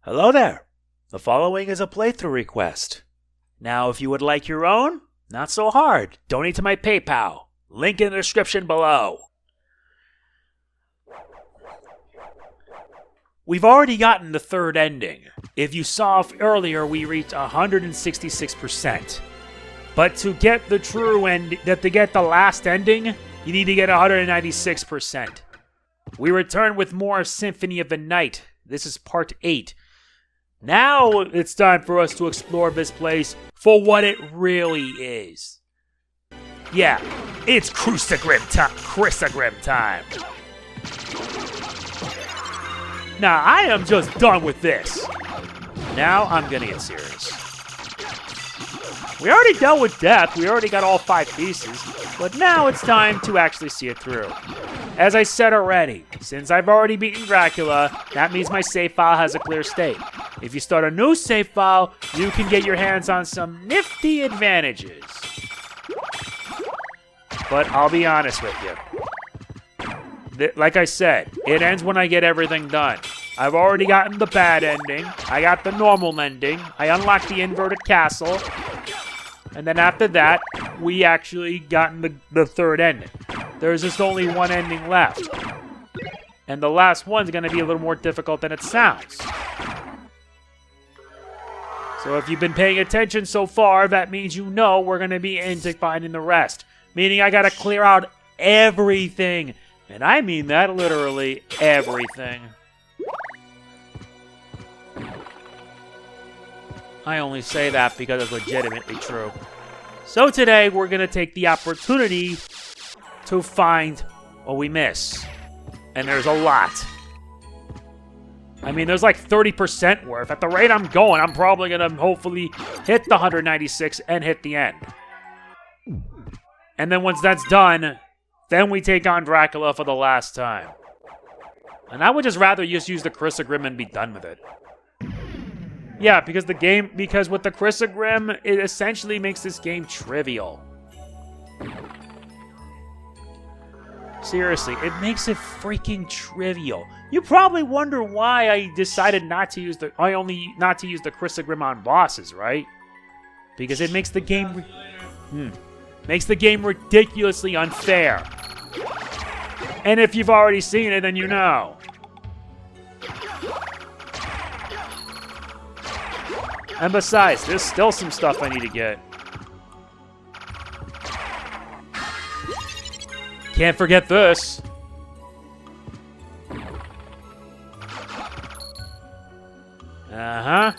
Hello there. The following is a playthrough request. Now, if you would like your own, not so hard. Donate to my PayPal. Link in the description below. We've already gotten the third ending. If you saw earlier, we reached 166%. But to get the true end, to get the last ending, you need to get 196%. We return with more Symphony of the Night. This is part 8. Now it's time for us to explore this place for what it really is. Yeah, it's Crucigrim time. Now, I am just done with this. Now I'm gonna get serious. We already dealt with death, we already got all 5 pieces, but now it's time to actually see it through. As I said already, since I've already beaten Dracula, that means my save file has a clear state. If you start a new save file, you can get your hands on some nifty advantages. But I'll be honest with you. Like I said, it ends when I get everything done. I've already gotten the bad ending. I got the normal ending. I unlocked the inverted castle. And then after that, we actually gotten the third ending. There's just only one ending left. And the last one's going to be a little more difficult than it sounds. So if you've been paying attention so far, that means you know we're going to be into finding the rest. Meaning I got to clear out everything. And I mean that literally everything. I only say that because it's legitimately true. So today we're going to take the opportunity to find what we miss. And there's a lot. I mean, there's like 30% worth. At the rate I'm going, I'm probably going to hopefully hit the 196 and hit the end. And then once that's done, then we take on Dracula for the last time. And I would just rather just use the Crucigrim and be done with it. Yeah, because with the Crucigrim, it essentially makes this game trivial. Seriously, it makes it freaking trivial. You probably wonder why I decided not to use the Crucigrim on bosses, right? Because it makes the game ridiculously unfair. And if you've already seen it, then you know. And besides, there's still some stuff I need to get. Can't forget this. Uh-huh.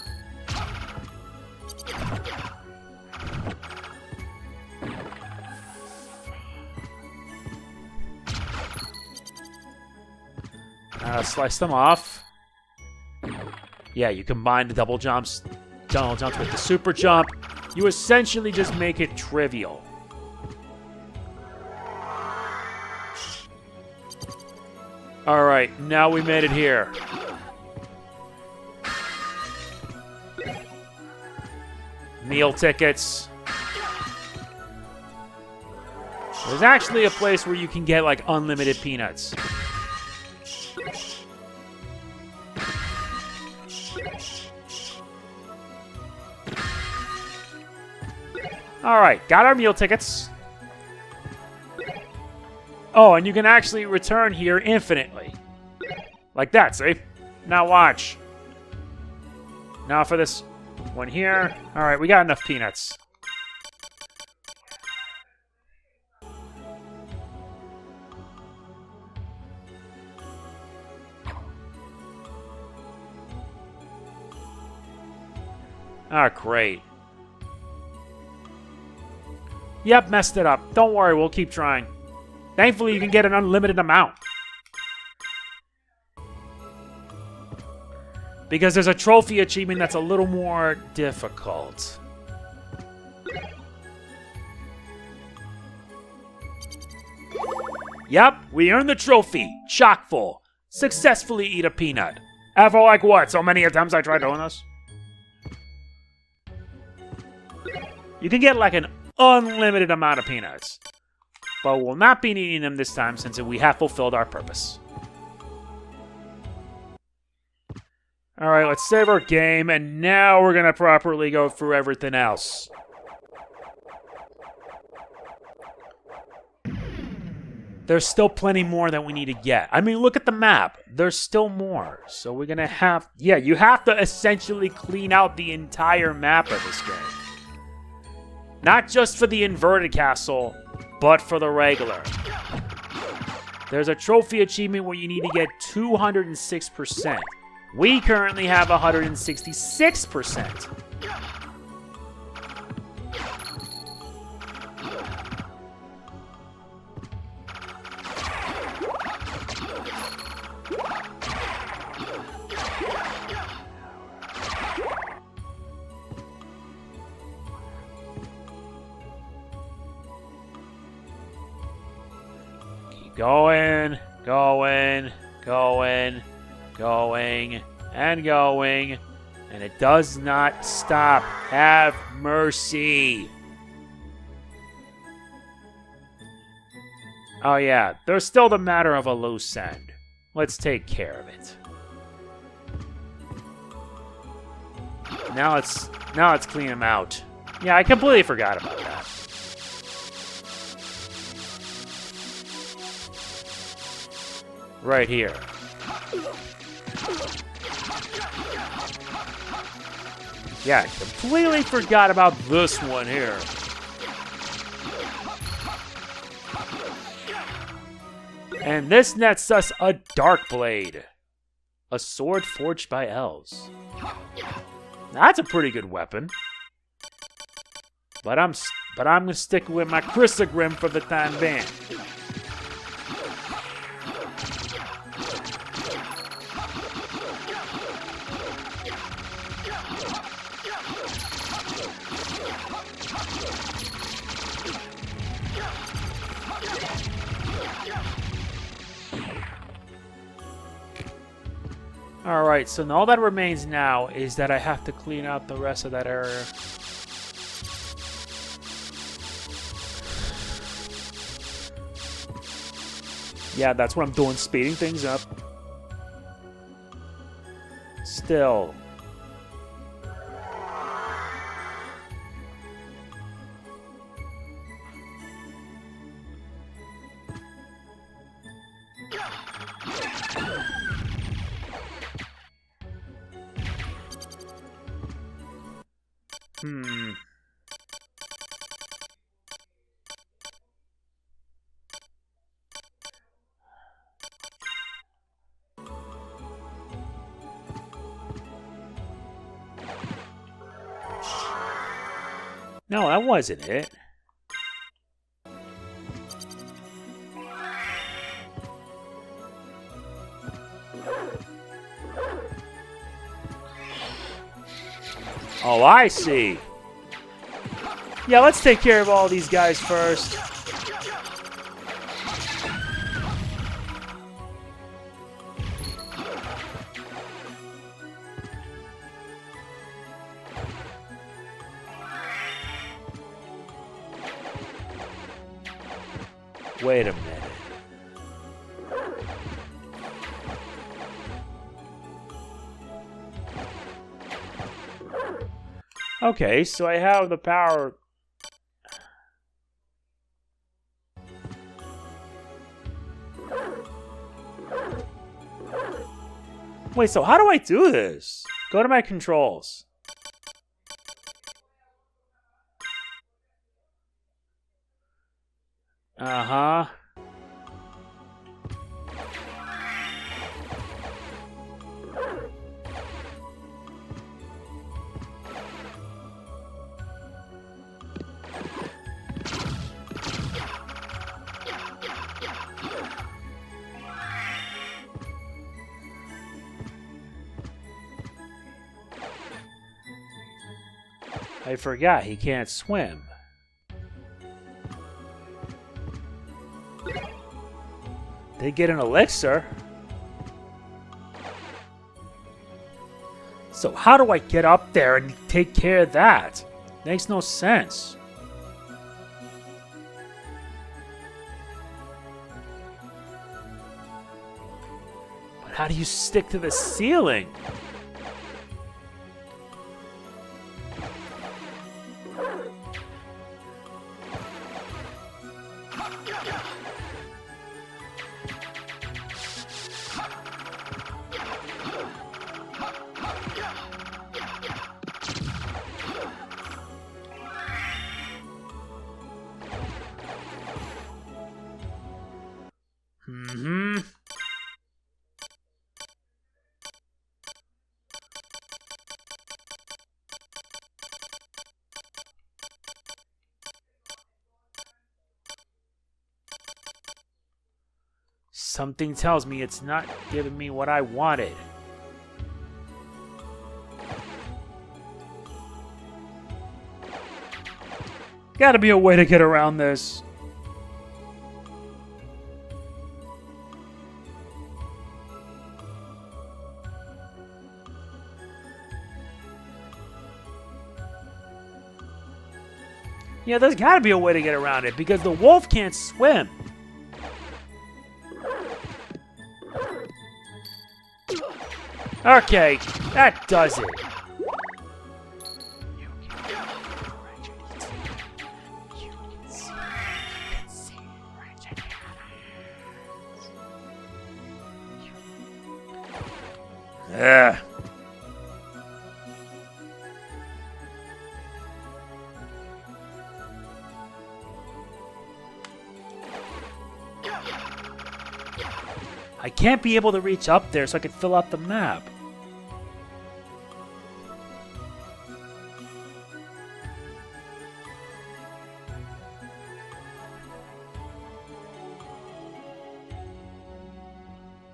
Slice them off. Yeah, you combine the double jumps with the super jump. You essentially just make it trivial. Alright, now we made it here. Meal tickets. There's actually a place where you can get like unlimited peanuts. Alright, got our meal tickets. Oh, and you can actually return here infinitely. Like that, see? Now watch. Now for this one here. Alright, we got enough peanuts. Ah, great. Yep, messed it up. Don't worry, we'll keep trying. Thankfully, you can get an unlimited amount. Because there's a trophy achievement that's a little more difficult. Yep, we earned the trophy. Chock full. Successfully eat a peanut. After like what, so many attempts I tried doing this? You can get like an unlimited amount of peanuts. But we'll not be needing them this time since we have fulfilled our purpose. Alright, let's save our game, and now we're gonna properly go through everything else. There's still plenty more that we need to get. I mean, look at the map. There's still more. So we're gonna have... Yeah, you have to essentially clean out the entire map of this game. Not just for the inverted castle, but for the regular. There's a trophy achievement where you need to get 206%. We currently have 166%. Keep going, going, going. Going and going, and it does not stop. Have mercy. Oh yeah, there's still the matter of a loose end. Let's take care of it. Now let's clean them out. Yeah, I completely forgot about that. Right here. Yeah, I completely forgot about this one here. And this nets us a Dark Blade. A sword forged by elves. That's a pretty good weapon. But I'm gonna stick with my Chrysogrim for the time being. Alright, so all that remains now is that I have to clean out the rest of that area. Yeah, that's what I'm doing, speeding things up. Still. No, that wasn't it. Oh, I see. Yeah, let's take care of all these guys first. Wait a minute. Okay, so I have the power. Wait, so how do I do this? Go to my controls. Uh-huh. I forgot he can't swim. They get an elixir. So how do I get up there and take care of that? Makes no sense. But how do you stick to the ceiling? Something tells me it's not giving me what I wanted. Gotta be a way to get around this. Yeah, there's gotta be a way to get around it because the wolf can't swim. Okay, that does it. Ugh. I can't be able to reach up there so I can fill out the map.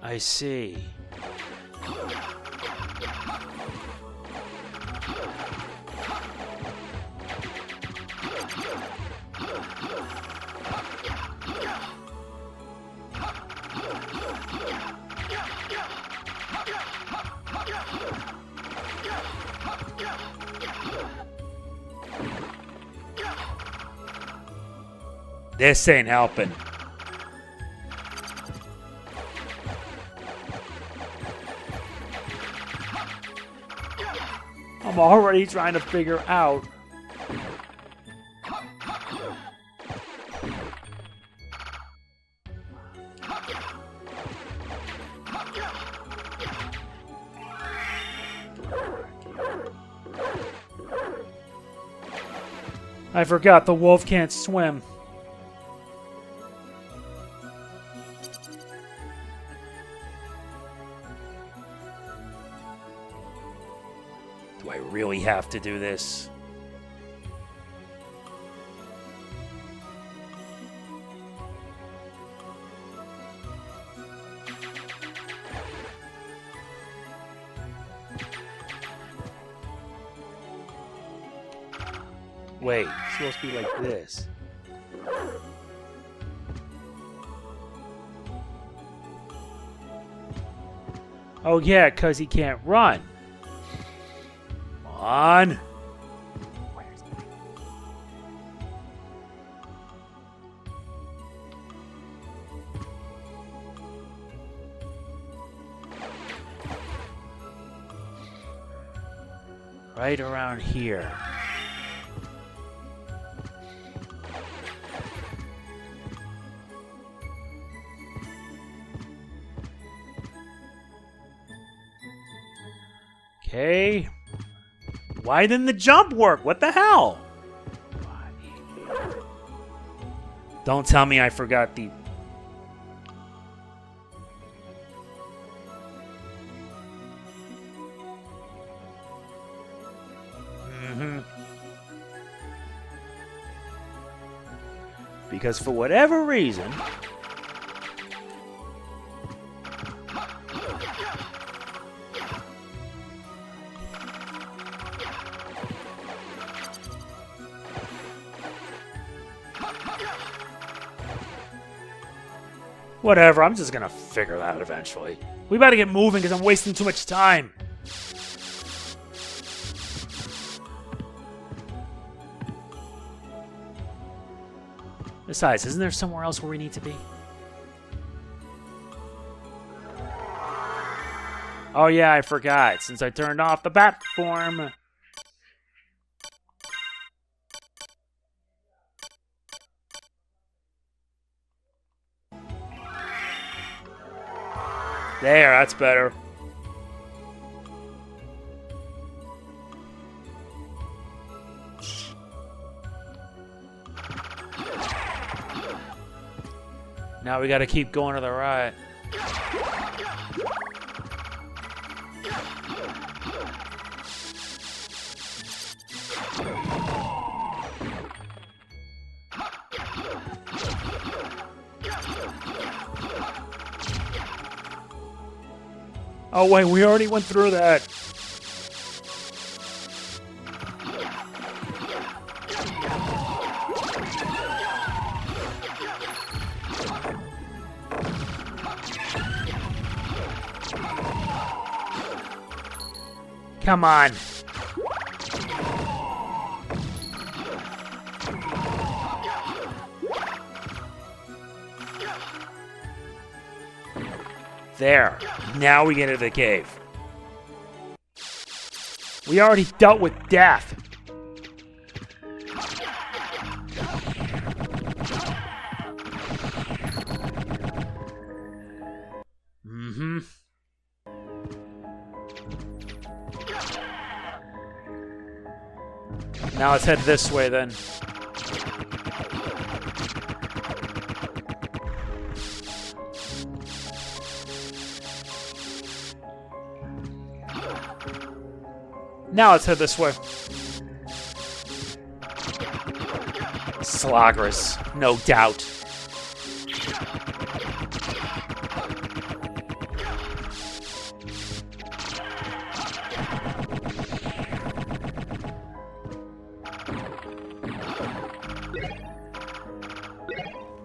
I see. This ain't helping. I'm already trying to figure out. I forgot the wolf can't swim. Do I really have to do this? Wait, it's supposed to be like this. Oh yeah, 'cause he can't run. Come on. Right around here. Okay. Why didn't the jump work? What the hell? Don't tell me I forgot the... Because for whatever reason... Whatever, I'm just gonna figure that out eventually. We better get moving because I'm wasting too much time. Besides, isn't there somewhere else where we need to be? Oh yeah, I forgot. Since I turned off the bat form. There, that's better. Now we gotta keep going to the right. Oh, wait, we already went through that. Come on. There. Now we get into the cave. We already dealt with death. Mm-hmm. Now let's head this way then. Now let's head this way. Sloggerous, no doubt.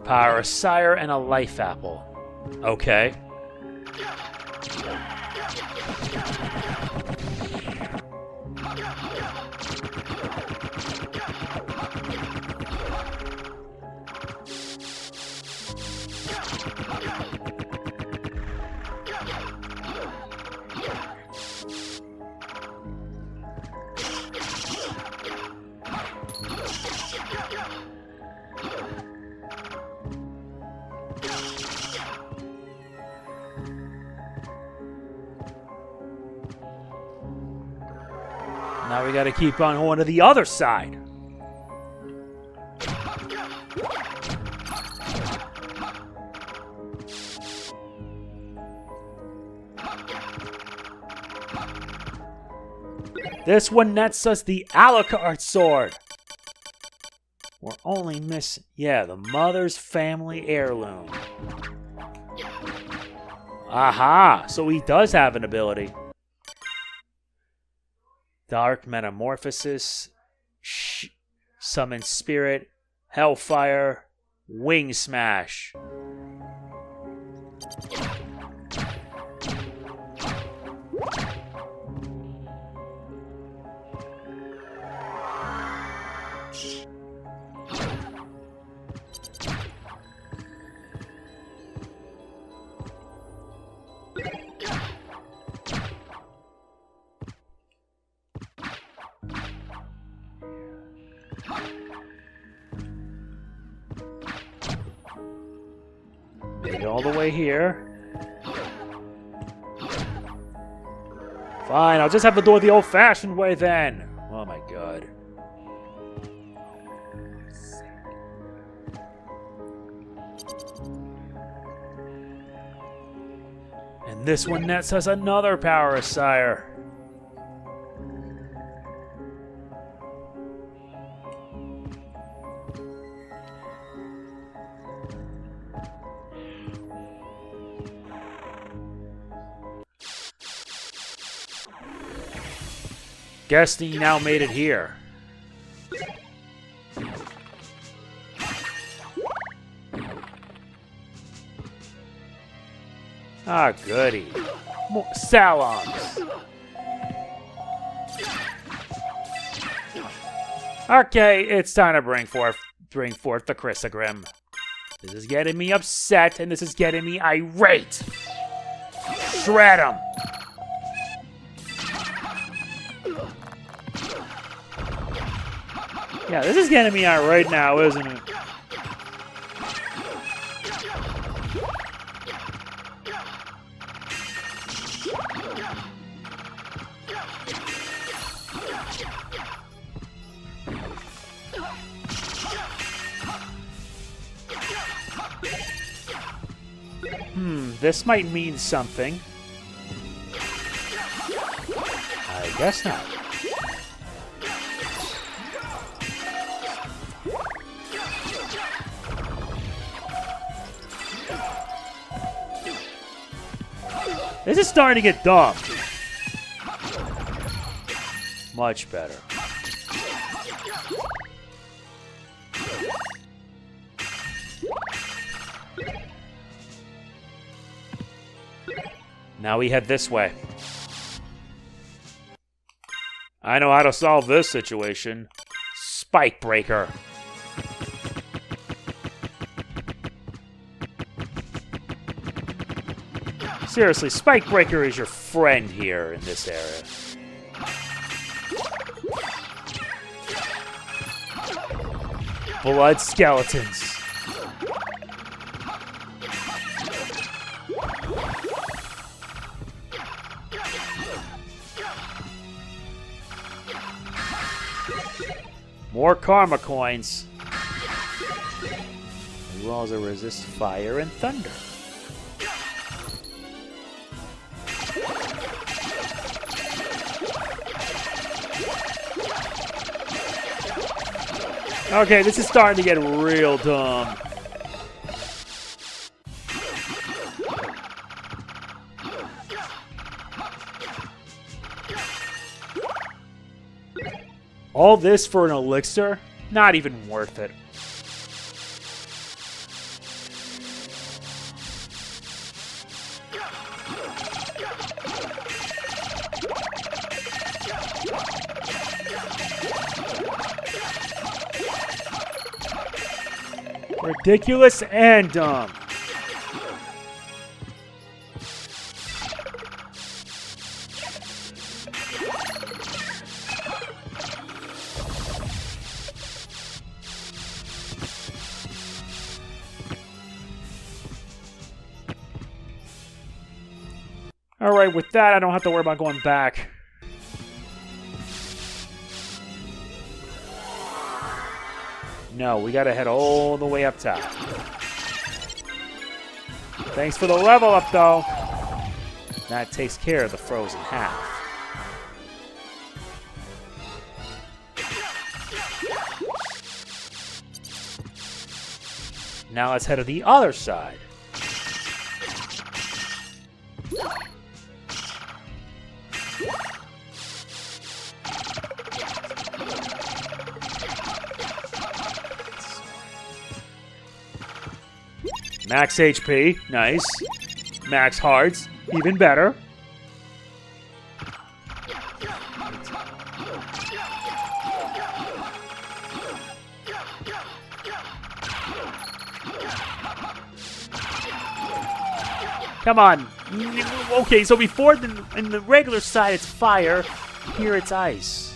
Power Sire and a life apple. Okay. Now we gotta keep on going to the other side. This one nets us the Alucard sword. We're only missing, yeah, the mother's family heirloom. Aha, so he does have an ability. Dark Metamorphosis, Summon Spirit, Hellfire, Wing Smash. Made it all the way here. Fine, I'll just have to do it the old-fashioned way then. Oh my god. And this one nets us another Power Sire. Guess he now made it here. Ah, goody. More salons. Okay, it's time to bring forth the Chrysogrim. This is getting me upset, and this is getting me irate. Shred him. Yeah, this is getting me out right now, isn't it? This might mean something. I guess not. This is starting to get dumb. Much better. Now we head this way. I know how to solve this situation. Spike Breaker. Seriously, Spike Breaker is your friend here in this area. Blood skeletons. More karma coins. As well as it resists fire and thunder. Okay, this is starting to get real dumb. All this for an elixir? Not even worth it. Ridiculous and dumb. Alright, with that, I don't have to worry about going back. No, we gotta head all the way up top. Thanks for the level up, though. That takes care of the frozen half. Now let's head to the other side. Max HP, nice. Max hearts, even better. Come on. Okay, so before in the regular side it's fire, here it's ice.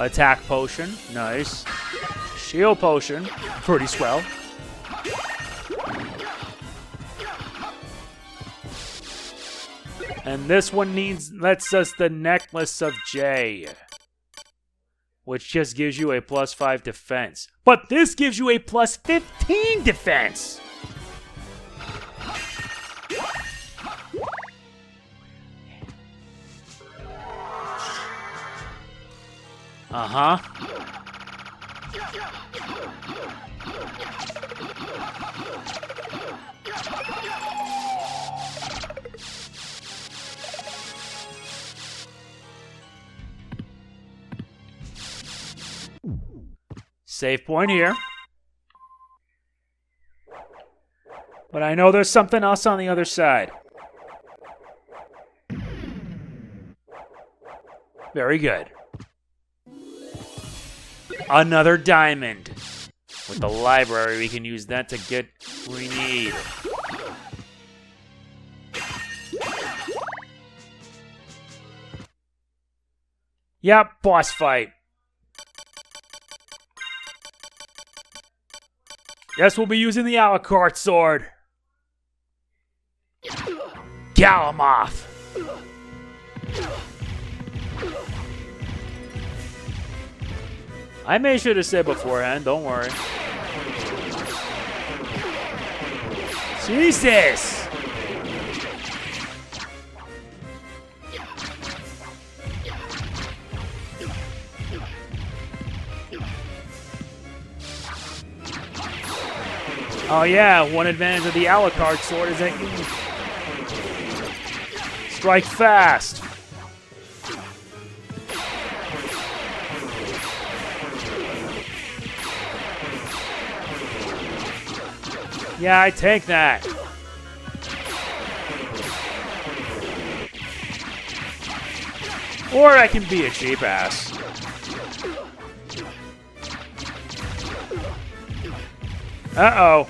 Attack potion, nice. Shield potion, pretty swell. And this one lets us the Necklace of J, which just gives you a +5 defense. But this gives you a +15 defense! Uh-huh. Save point here. But I know there's something else on the other side. Very good. Another diamond. With the library, we can use that to get what we need. Yep, boss fight. Guess we'll be using the Alucard sword. Galamoth. I made sure to say beforehand, don't worry. Jesus! Oh yeah, one advantage of the Alucard sword is that you strike fast. Yeah, I take that. Or I can be a cheap ass. Uh-oh.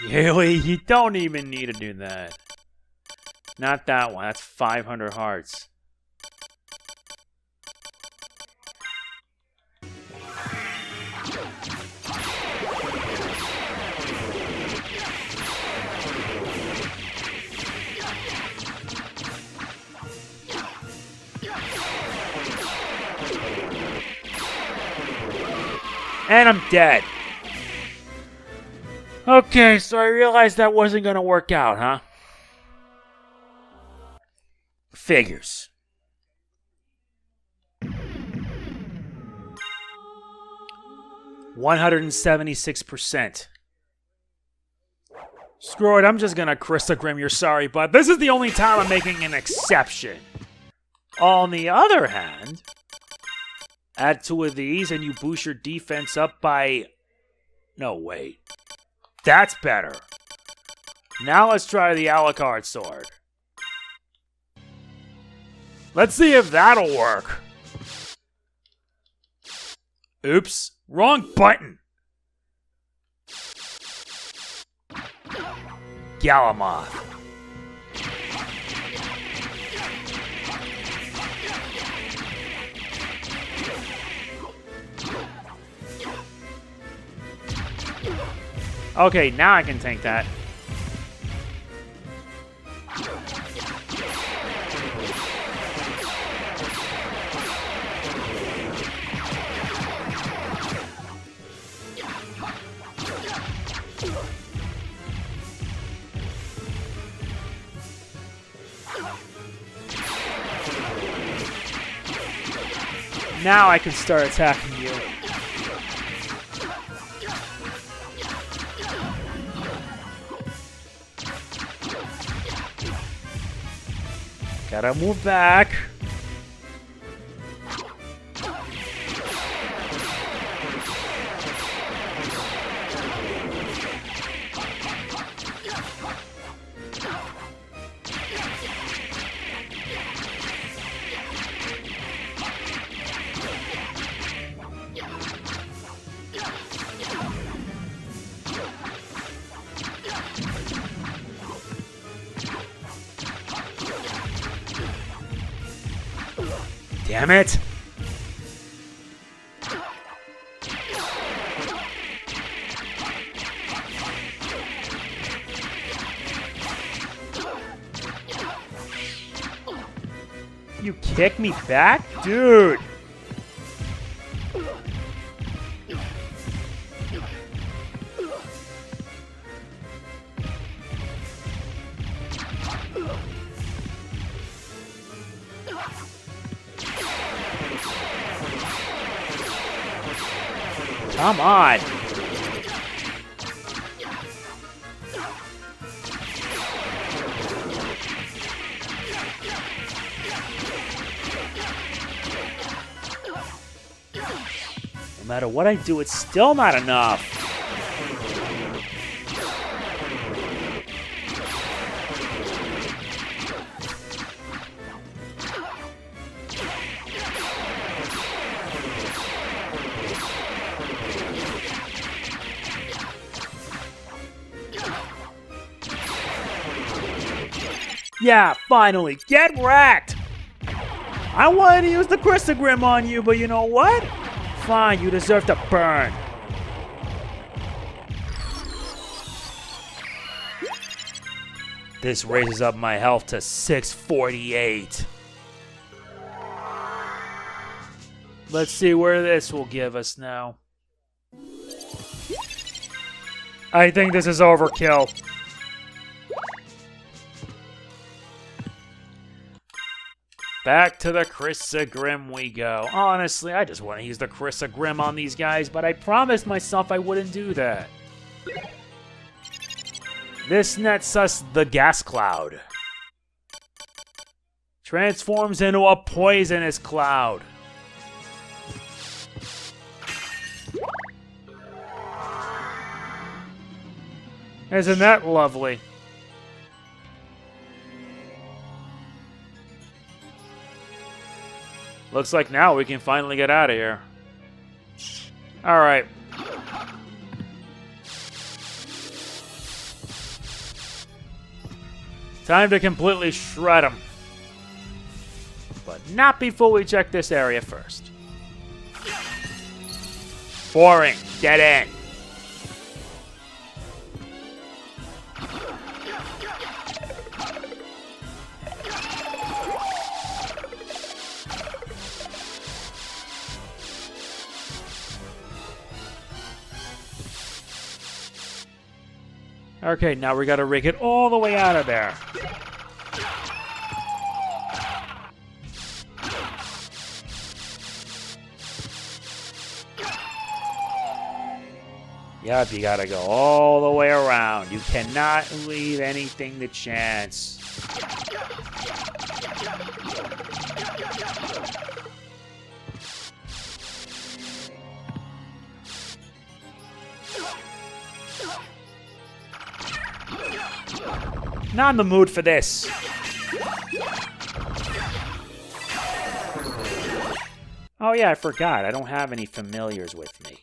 Really? You don't even need to do that. Not that one. That's 500 hearts. And I'm dead. Okay, so I realized that wasn't going to work out, huh? Figures. %176%. Screw it, I'm just gonna Crystal Grim, you're sorry, but this is the only time I'm making an exception. On the other hand, add 2 of these and you boost your defense up by... No, wait. That's better. Now let's try the Alucard sword. Let's see if that'll work. Oops. Wrong button. Galamoth. Okay, now I can tank that. Now I can start attacking you. Gotta move back. Damn it! You kick me back? Dude! Come on! No matter what I do, it's still not enough. Yeah, finally, get wrecked! I wanted to use the Crystal Grim on you, but you know what? Fine, you deserve to burn. This raises up my health to 648. Let's see where this will give us now. I think this is overkill. Back to the Crisagrim we go. Honestly, I just want to use the Crisagrim on these guys, but I promised myself I wouldn't do that. This nets us the Gas Cloud. Transforms into a poisonous cloud. Isn't that lovely? Looks like now we can finally get out of here. Alright. Time to completely shred them. But not before we check this area first. Boring. Dead end. Okay, now we gotta rig it all the way out of there. Yep, you gotta go all the way around. You cannot leave anything to chance. Not in the mood for this. Oh yeah, I forgot. I don't have any familiars with me.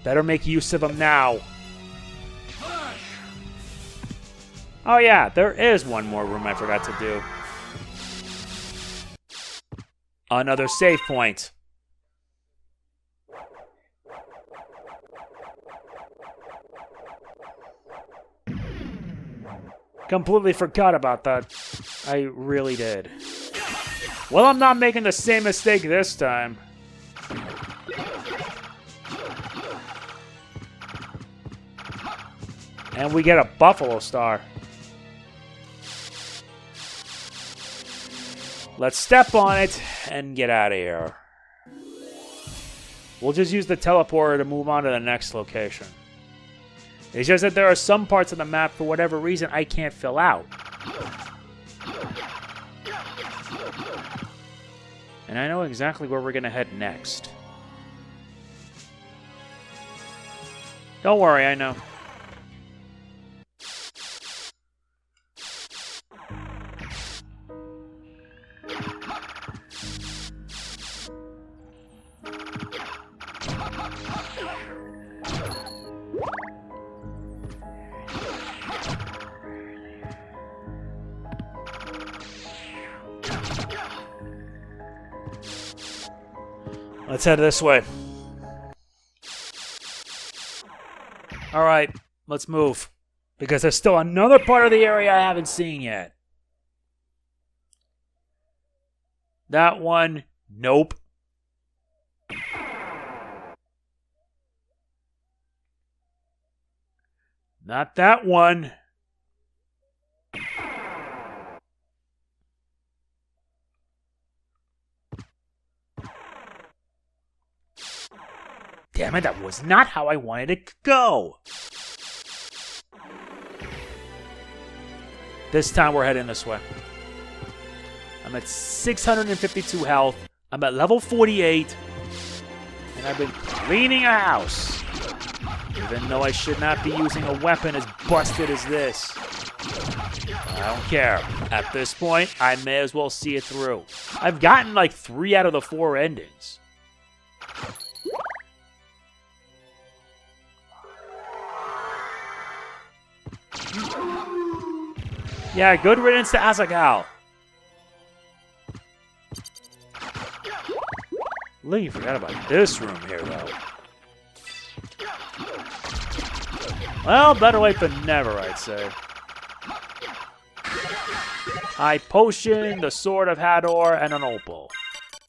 Better make use of them now. Oh yeah, there is one more room I forgot to do. Another save point. Completely forgot about that. I really did. Well, I'm not making the same mistake this time. And we get a Buffalo Star. Let's step on it and get out of here. We'll just use the teleporter to move on to the next location. It's just that there are some parts of the map, for whatever reason, I can't fill out. And I know exactly where we're going to head next. Don't worry, I know. Let's head this way. Alright, let's move. Because there's still another part of the area I haven't seen yet. That one, nope. Not that one. Damn it, that was not how I wanted it to go. This time we're heading this way. I'm at 652 health. I'm at level 48. And I've been cleaning a house. Even though I should not be using a weapon as busted as this. I don't care. At this point, I may as well see it through. I've gotten like 3 out of the 4 endings. Yeah, good riddance to Azaghal. Lee, forgot about this room here, though. Well, better late than never, I'd say. High Potion, the Sword of Hador, and an Opal.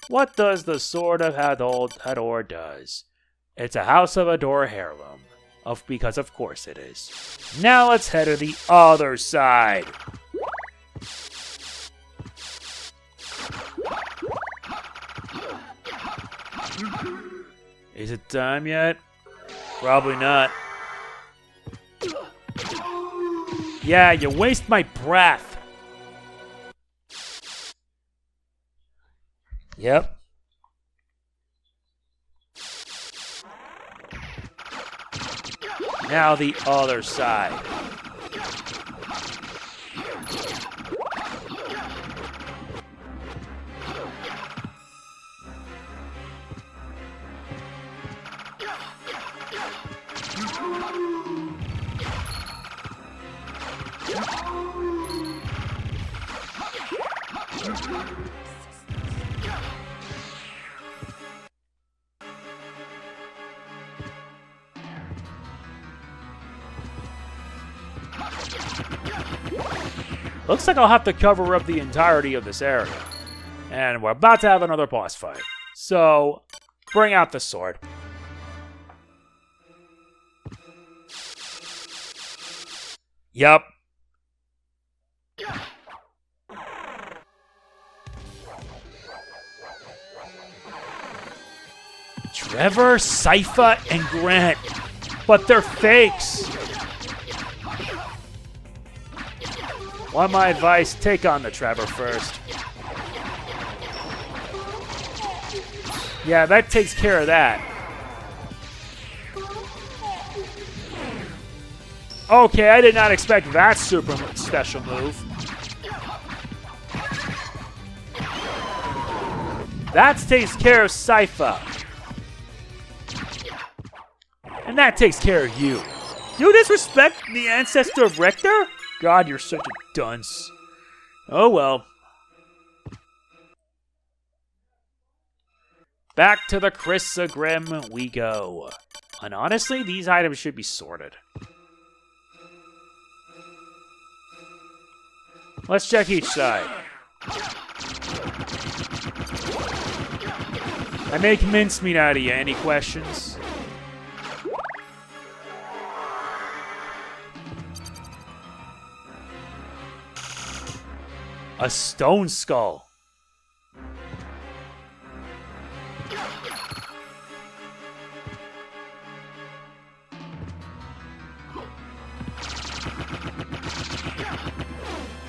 What does the Sword of Hador does? It's a House of Hador heirloom. Because of course it is. Now let's head to the other side. Is it time yet? Probably not. Yeah, you waste my breath. Yep. Now the other side. Looks like I'll have to cover up the entirety of this area. And we're about to have another boss fight. So, bring out the sword. Yup. Trevor, Sypha, and Grant. But they're fakes. Want my advice? Take on the Trevor first. Yeah, that takes care of that. Okay, I did not expect that super special move. That takes care of Sypha. And that takes care of you. You disrespect the ancestor of Richter? God, you're such a dunce. Oh well. Back to the Chrysogrim we go. And honestly, these items should be sorted. Let's check each side. I make mincemeat out of you. Any questions? A stone skull.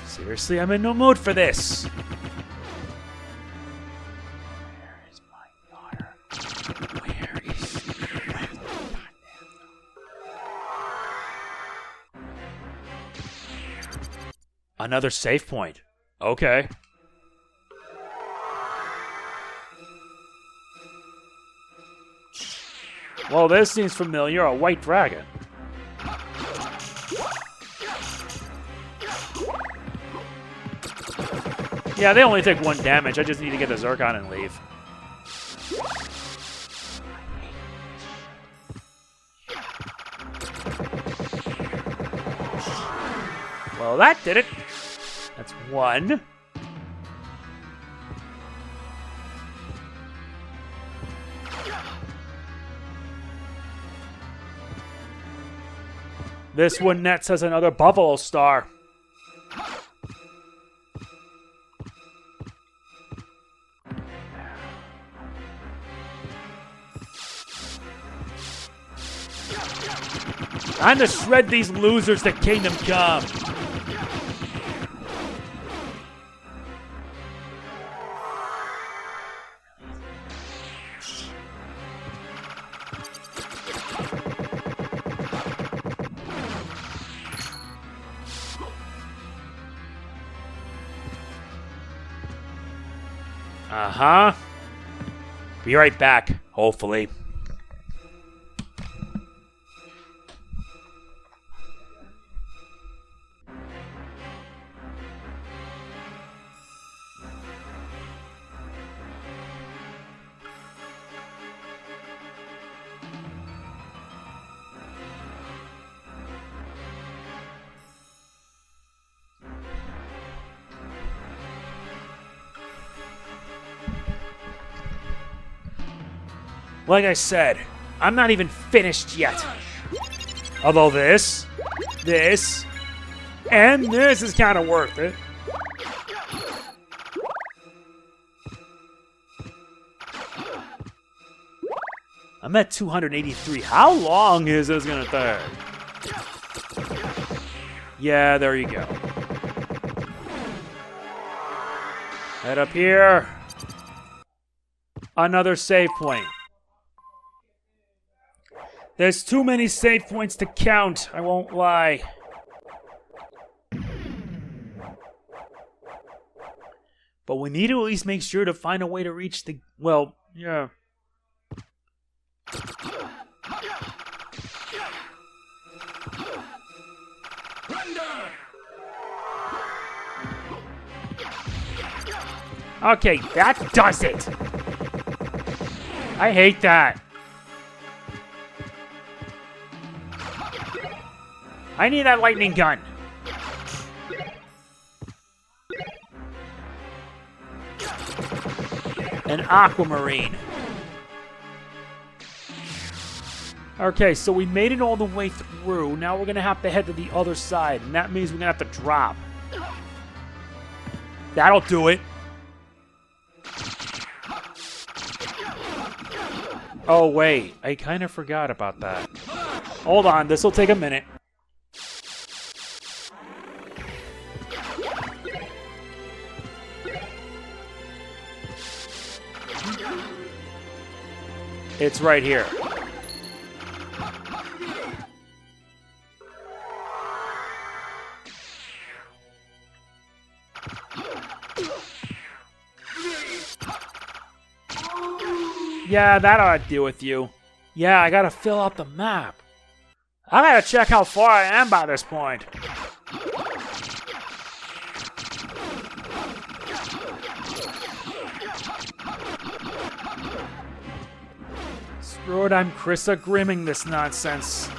Seriously, I'm in no mood for this. Where is my daughter? Where is she? Another save point. Okay. Well, this seems familiar. A white dragon. Yeah, they only take 1 damage. I just need to get the Zircon and leave. Well, that did it. That's 1. This one nets us another Buffalo Star. Time to shred these losers to Kingdom Come. Uh-huh. Be right back, hopefully. Like I said, I'm not even finished yet. Although this, and this is kind of worth it. I'm at 283. How long is this gonna take? Yeah, there you go. Head up here. Another save point. There's too many save points to count, I won't lie. But we need to at least make sure to find a way to reach the... Well, yeah. Okay, that does it! I hate that. I need that lightning gun. An aquamarine. Okay, so we made it all the way through. Now we're gonna have to head to the other side, and that means we're gonna have to drop. That'll do it. Oh, wait. I kind of forgot about that. Hold on. This will take a minute. It's right here. Yeah, that ought to deal with you. Yeah, I gotta fill out the map. I gotta check how far I am by this point. Screw it, I'm Krista Grimming this nonsense.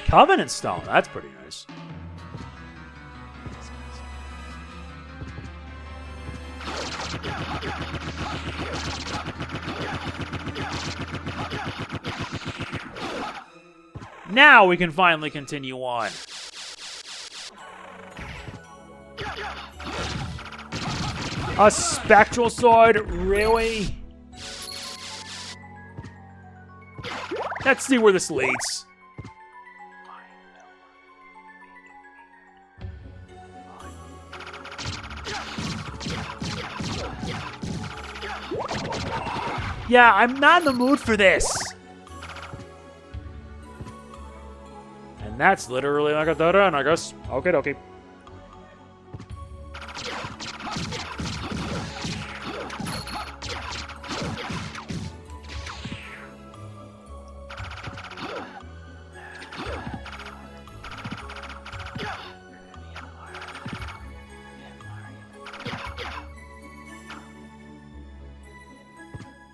Covenant Stone, that's pretty nice. Now we can finally continue on. A spectral sword? Really? Let's see where this leads. Yeah, I'm not in the mood for this. And that's literally like a da-da, I guess. Okay, okay.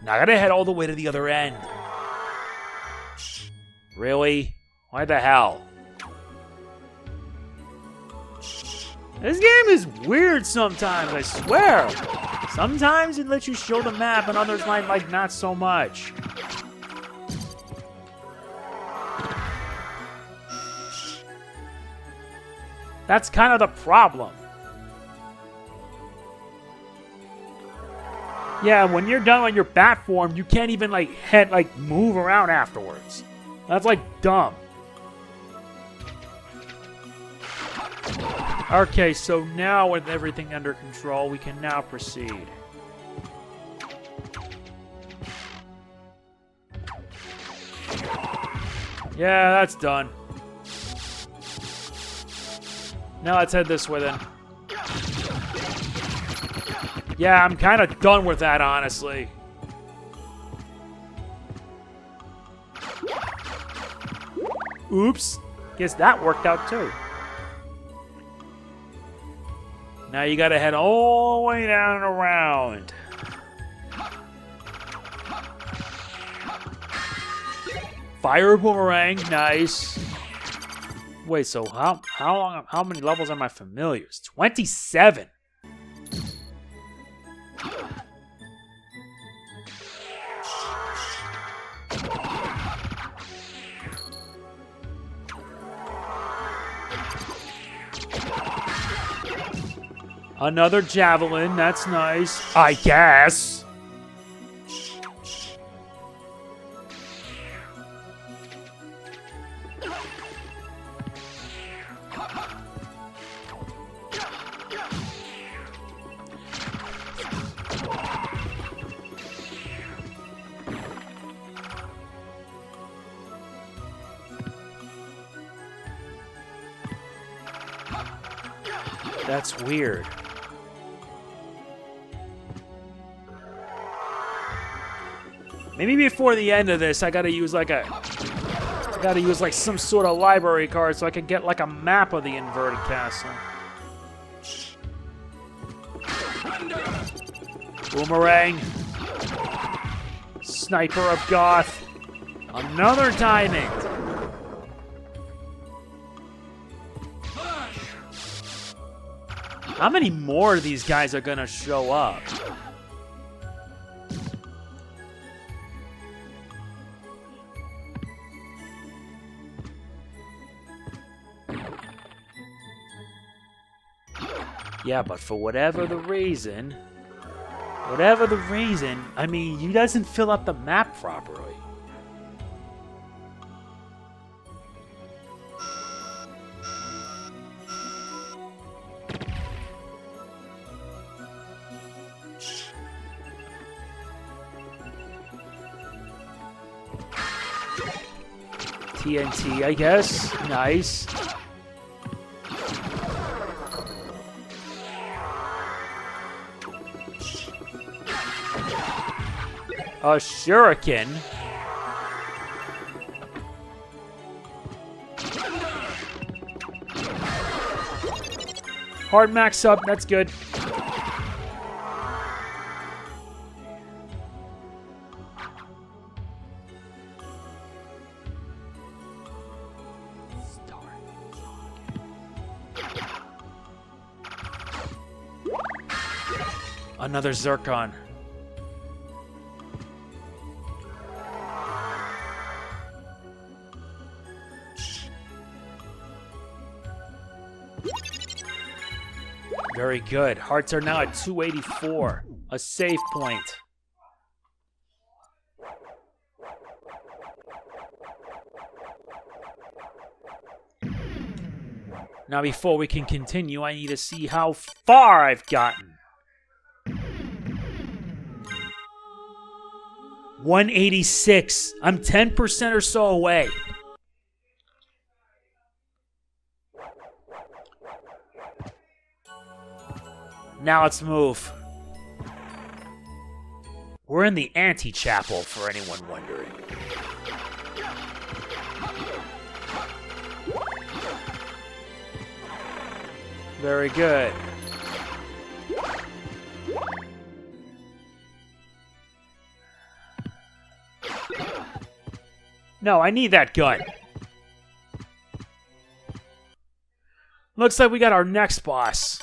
Now I gotta head all the way to the other end. Really? Why the hell? This game is weird sometimes, I swear. Sometimes it lets you show the map and others might like not so much. That's kind of the problem. Yeah, when you're done on your bat form, you can't even move around afterwards. That's like dumb. Okay, so now with everything under control, we can now proceed. Yeah, that's done. Now let's head this way then. Yeah, I'm kind of done with that, honestly. Oops. Guess that worked out too. Now you gotta head all the way down and around. Fire boomerang, nice. Wait, so how many levels are my familiars? 27. Another javelin, that's nice. I guess. That's weird. Maybe before the end of this, I gotta use like some sort of library card so I can get like a map of the inverted castle. Boomerang. Sniper of Goth. Another diamond. How many more of these guys are gonna show up? Yeah, but for whatever the reason, I mean, he doesn't fill out the map properly. TNT, I guess. Nice. A shuriken. Hard max up, that's good. Another Zircon. Very good. Hearts are now at 284. A save point. Now before we can continue, I need to see how far I've gotten. 186. I'm 10% or so away. Now let's move. We're in the Anti-Chapel, for anyone wondering. Very good. No, I need that gun. Looks like we got our next boss.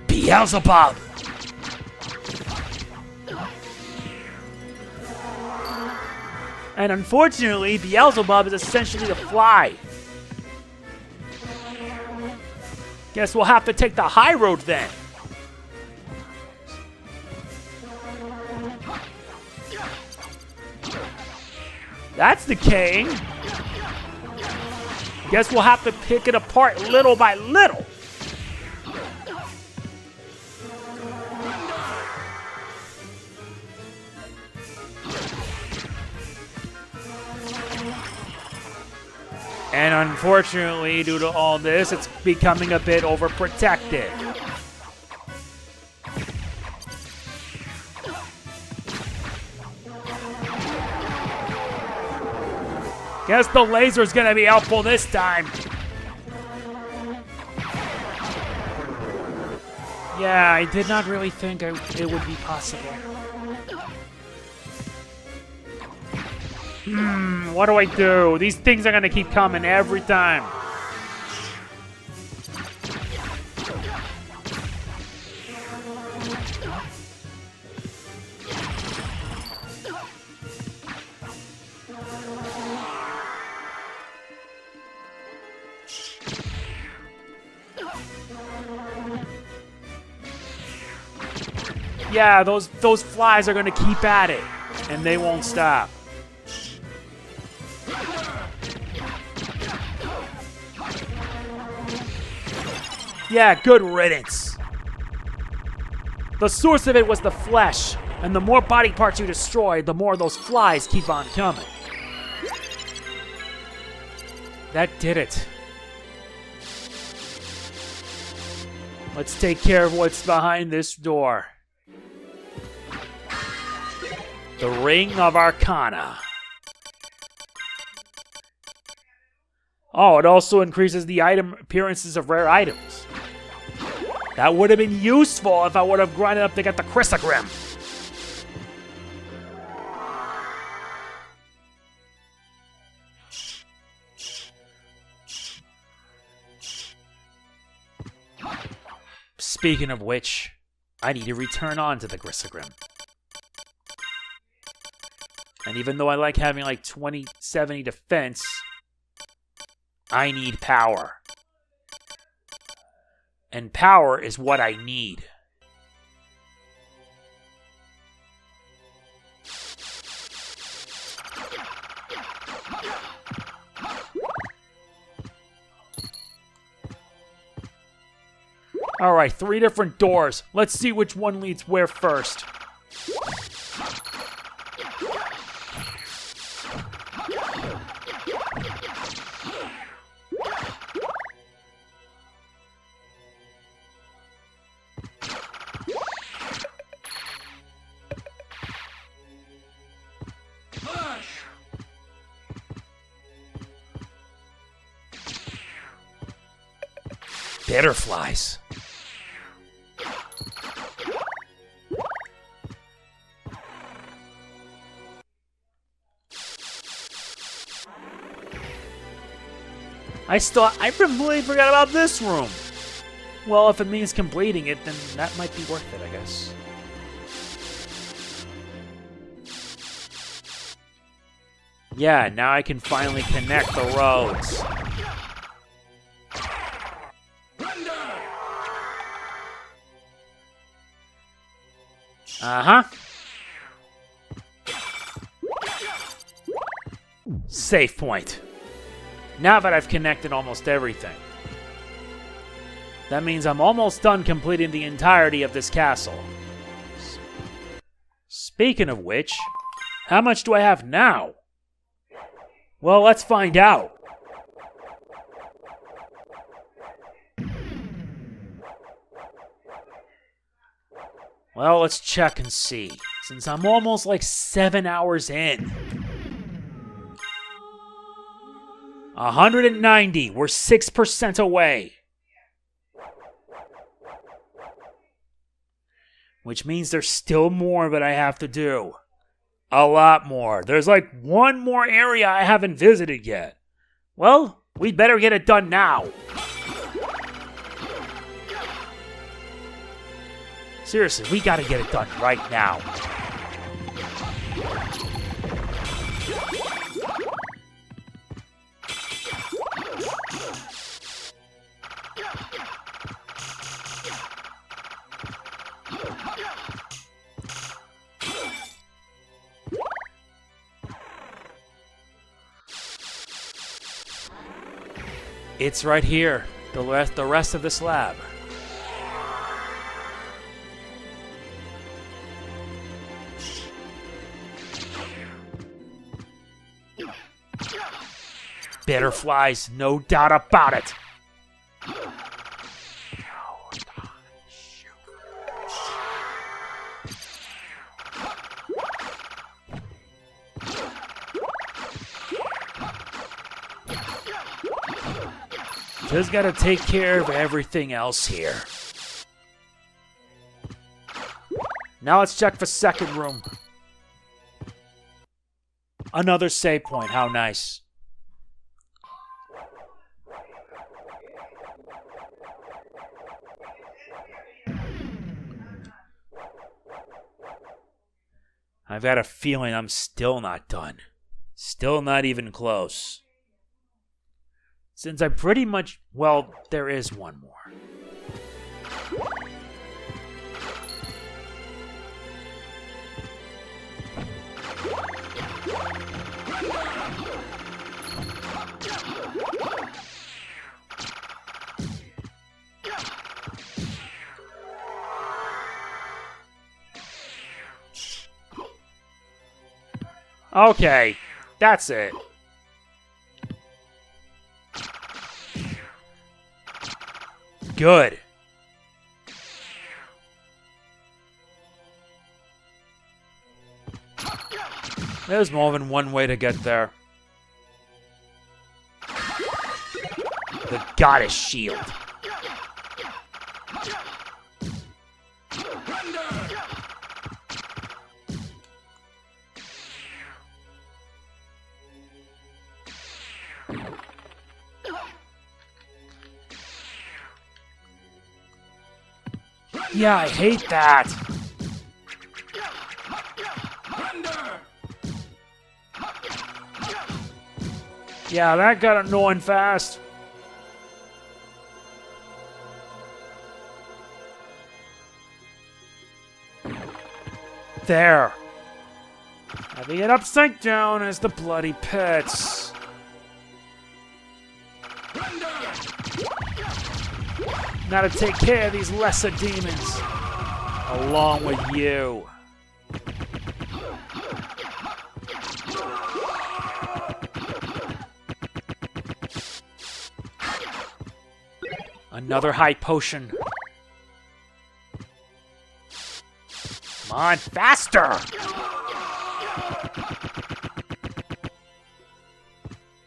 Beelzebub! And unfortunately, Beelzebub is essentially the fly. Guess we'll have to take the high road then. That's decaying. Guess we'll have to pick it apart little by little. And unfortunately, due to all this, it's becoming a bit overprotected. Guess the laser's gonna be helpful this time. Yeah, I did not really think it would be possible. What do I do? These things are gonna keep coming every time. Yeah, those flies are gonna keep at it, and they won't stop. Yeah, good riddance. The source of it was the flesh, and the more body parts you destroy, the more those flies keep on coming. That did it. Let's take care of what's behind this door. The Ring of Arcana. Oh, it also increases the item appearances of rare items. That would have been useful if I would have grinded up to get the Chrysogrim. Speaking of which, I need to return on to the Chrysogrim. And even though I like having like 20-70 defense, I need power. And power is what I need. Alright, 3 different doors. Let's see which one leads where first. Butterflies. I completely forgot about this room. Well, if it means completing it, then that might be worth it, I guess. Yeah, now I can finally connect the roads. Uh-huh. Save point. Now that I've connected almost everything. That means I'm almost done completing the entirety of this castle. Speaking of which, how much do I have now? Well, let's find out. Well, let's check and see, since I'm almost like 7 hours in. 190, we're 6% away. Which means there's still more that I have to do. A lot more. There's like one more area I haven't visited yet. Well, we'd better get it done now. Seriously, we gotta get it done right now. It's right here, the rest of the slab. Butterflies, no doubt about it. Just gotta take care of everything else here. Now let's check for second room. Another save point. How nice. I've got a feeling I'm still not done. Still not even close. Since I pretty much... Well, there is one more. Okay, that's it. Good. There's more than one way to get there. The goddess shield. Yeah, I hate that. Yeah, that got annoying fast. There. Having it upside down as the bloody pits. Now to take care of these lesser demons. Along with you. Another high potion. Come on, faster!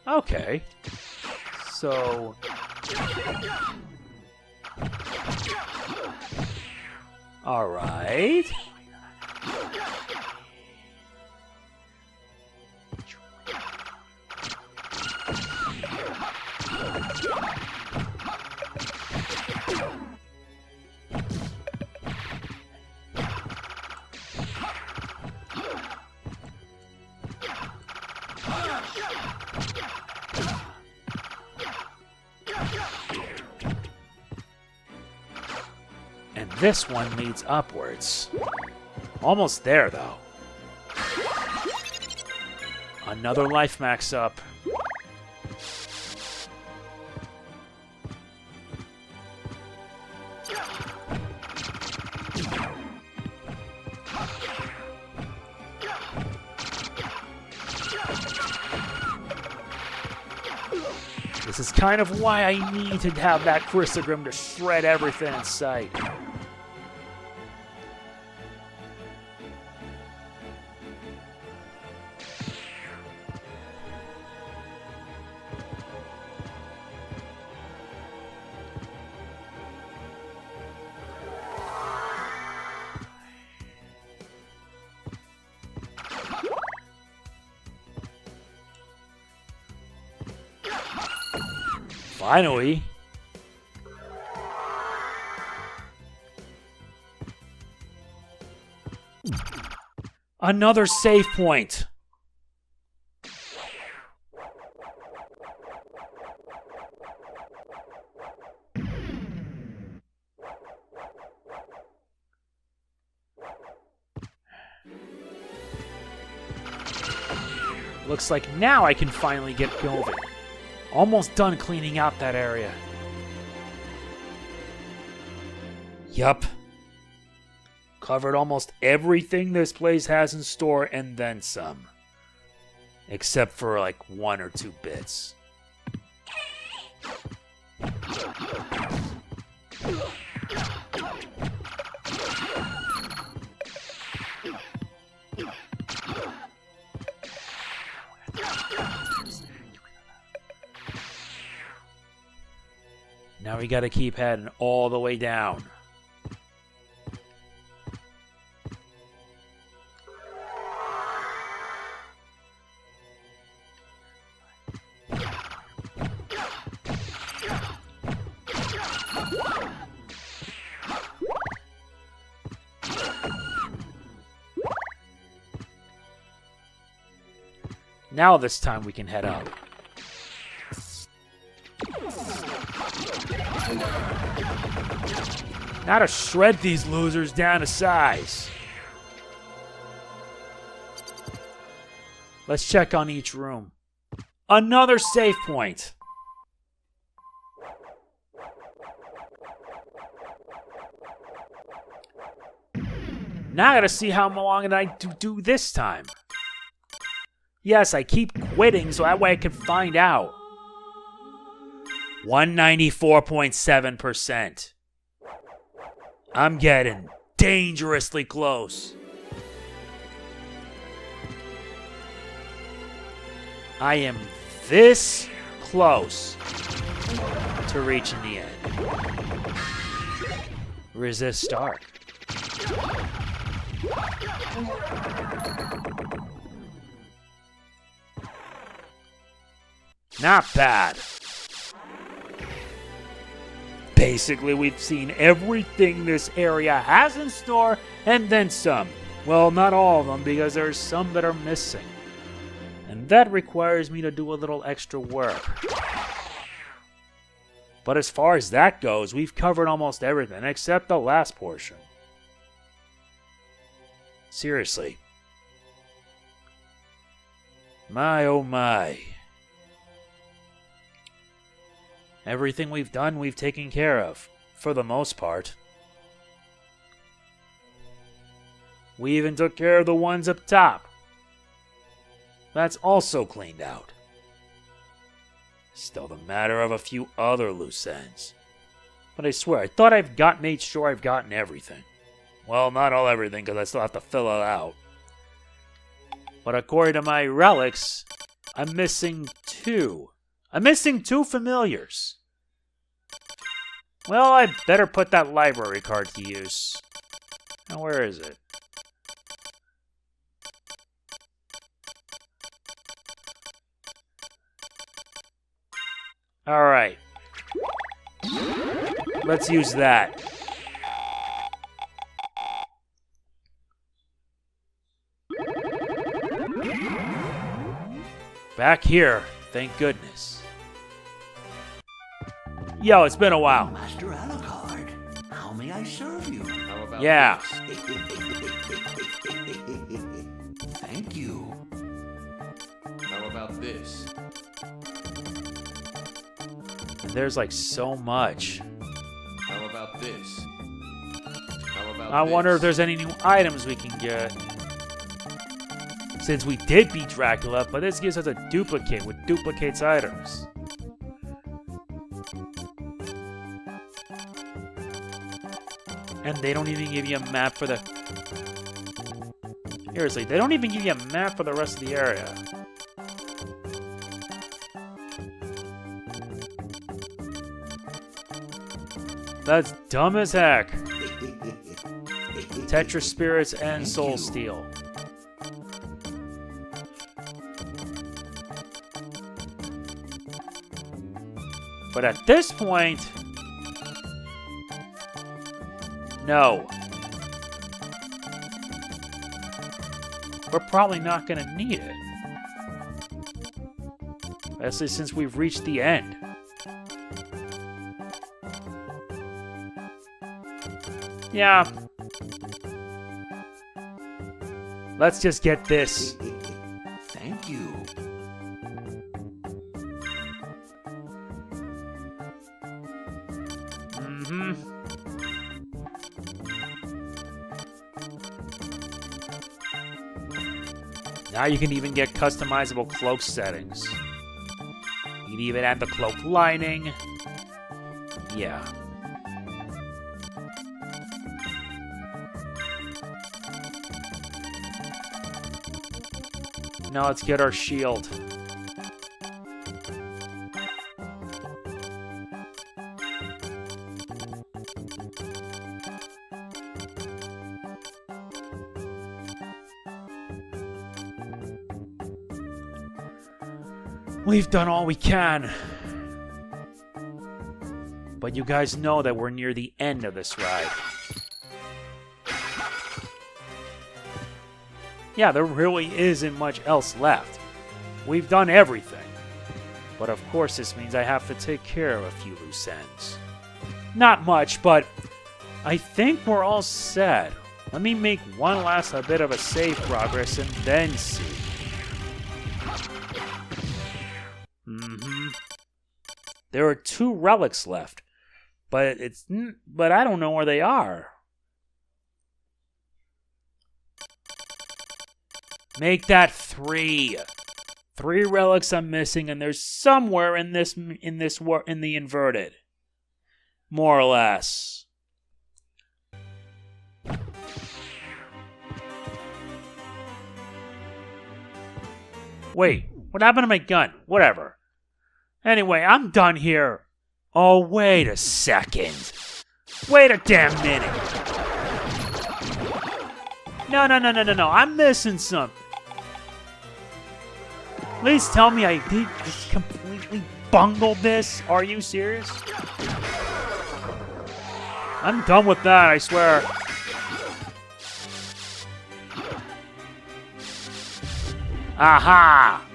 Okay. So... Alright. And this one leads upwards. Almost there, though. Another life max up. This is kind of why I need to have that Chrysogrim to shred everything in sight. Finally. Another save point. Looks like now I can finally get going. Almost done cleaning out that area. Yup. Covered almost everything this place has in store and then some. Except for like 1 or 2 bits. Now we gotta keep heading all the way down. Now this time we can head up. Now to shred these losers down to size. Let's check on each room. Another save point. Now I gotta see how long did I do this time. Yes, I keep quitting so that way I can find out. 194.7%. I'm getting dangerously close. I am this close to reaching the end. Resist start. Not bad. Basically, we've seen everything this area has in store, and then some. Well, not all of them, because there's some that are missing. And that requires me to do a little extra work. But as far as that goes, we've covered almost everything, except the last portion. Seriously. My oh my. Everything we've done, we've taken care of, for the most part. We even took care of the ones up top. That's also cleaned out. Still the matter of a few other loose ends. But I swear, I thought made sure I've gotten everything. Well, not all everything, because I still have to fill it out. But according to my relics, I'm missing 2. I'm missing 2 familiars. Well, I better put that library card to use. Now, where is it? Alright. Let's use that. Back here, thank goodness. Yo, it's been a while. Master Alucard, how may I serve you? How about Yeah. Thank you. How about this? And there's like so much. How about this? How about I wonder if this? there's any new items we can get. Since we did beat Dracula, but this gives us a duplicate, which duplicates items. And they don't even give you a map for the... Seriously, they don't even give you a map for the rest of the area. That's dumb as heck. Tetra Spirits and Soul Steel. But at this point... No. We're probably not going to need it. Especially since we've reached the end. Yeah. Let's just get this. Thank you. Mm-hmm. Now you can even get customizable cloak settings. You can even add the cloak lining. Yeah. Now let's get our shield. We've done all we can. But you guys know that we're near the end of this ride. Yeah, there really isn't much else left. we've done everything. But of course this means I have to take care of a few loose ends. Not much, but I think we're all set. Let me make one last bit of a save progress and then see. There are 2 relics left, but I don't know where they are. Make that 3. 3 relics I'm missing, and there's somewhere in the inverted, more or less. Wait, what happened to my gun? Whatever. Anyway, I'm done here. Oh, wait a second. Wait a damn minute. No. I'm missing something. Please tell me I did just completely bungled this. Are you serious? I'm done with that, I swear. Aha!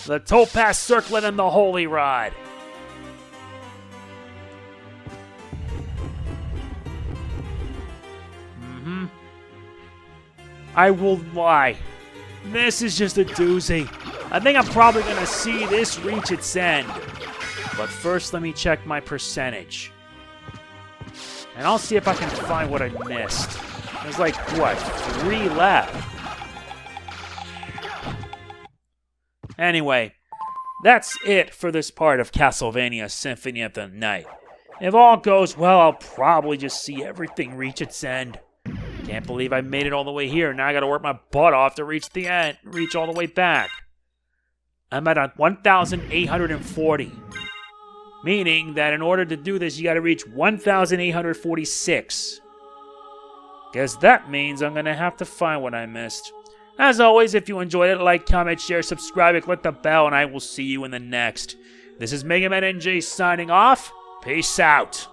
The topaz circlet and the holy rod. I will lie. This is just a doozy. I think I'm probably going to see this reach its end. But first, let me check my percentage. And I'll see if I can find what I missed. There's like, what, 3 left? Anyway, that's it for this part of Castlevania Symphony of the Night. If all goes well, I'll probably just see everything reach its end. Can't believe I made it all the way here. Now I gotta work my butt off to reach the end, reach all the way back. I'm at 1,840. Meaning that in order to do this, you gotta reach 1,846. Guess that means I'm gonna have to find what I missed. As always, if you enjoyed it, like, comment, share, subscribe, click the bell, and I will see you in the next. This is MegamanNG signing off. Peace out.